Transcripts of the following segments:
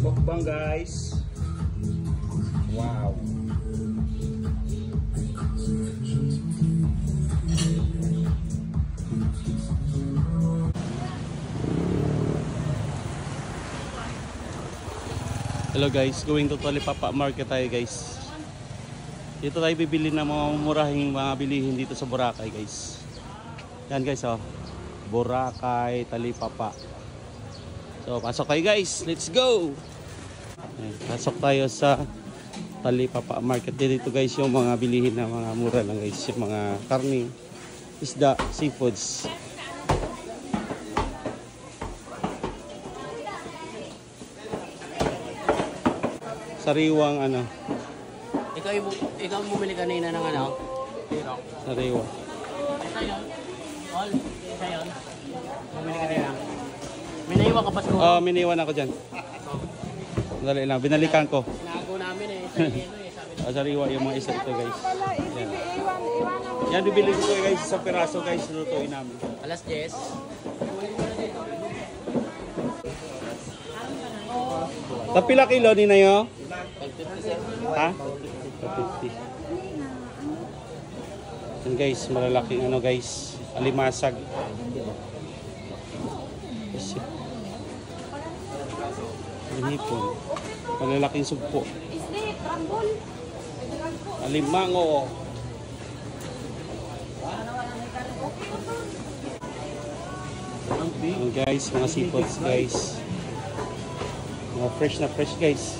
Mukbang guys. Wow. Hello guys, going to Talipapa Market tayo guys. Dito tayo bibili ng mga murahing mga bilihin dito sa Boracay guys. Yan guys oh. Boracay, Talipapa. So pasok tayo guys, let's go! Pasok tayo sa Talipapa Market. Dito guys yung mga bilihin ng mga mura lang guys. Yung mga karne, isda, seafoods. Sariwang ano. Ikaw bumili kanina ng ano? Sariwa. Isa yun? All? Isa yun? Bumili kanina? May naiwan ka pa siguro? Oo, miniwan ako dyan. Dali lang, binalikan ko. Nago namin eh. Sabi Sariwa yung mga isa ito guys. Yan. Yan, bibili ko guys, isang piraso guys, lutuin namin. Alas 10. Tapila kilo ni na yo? 550. Ha? 250. Yan guys, malalaking ano guys, alimasag. Hipon. Malalaking sugpo. Alimango. Yan guys, mga seafoods guys. Mga fresh na fresh guys.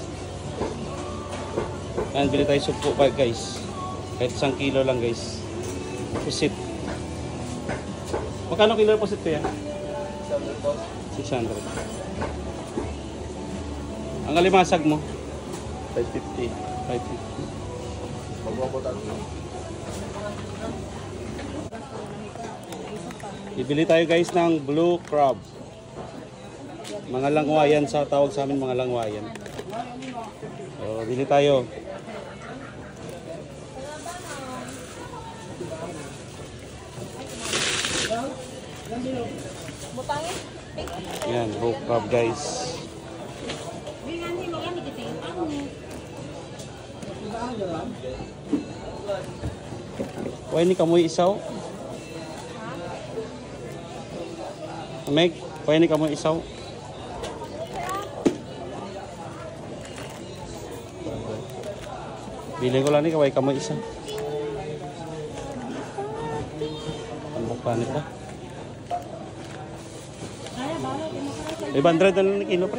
Ayan, bili tayo sugpo pa guys. Kahit 1 kilo lang guys. Pusit. Magkano kilo pusit ko yan? 600. Ang alimasag mo? 550. 550. Bibili tayo guys ng blue crab. Mga langwayan sa tawag sa amin, mga langwayan. So, bili tayo. Yan, blue crab guys. Pwede ni kamoy isaw? Meg, pwede ni kamoy isaw? Bili ko lang ni kaway kamoy isa. Ang bukpan nito. 500 na lang ni kilo pre.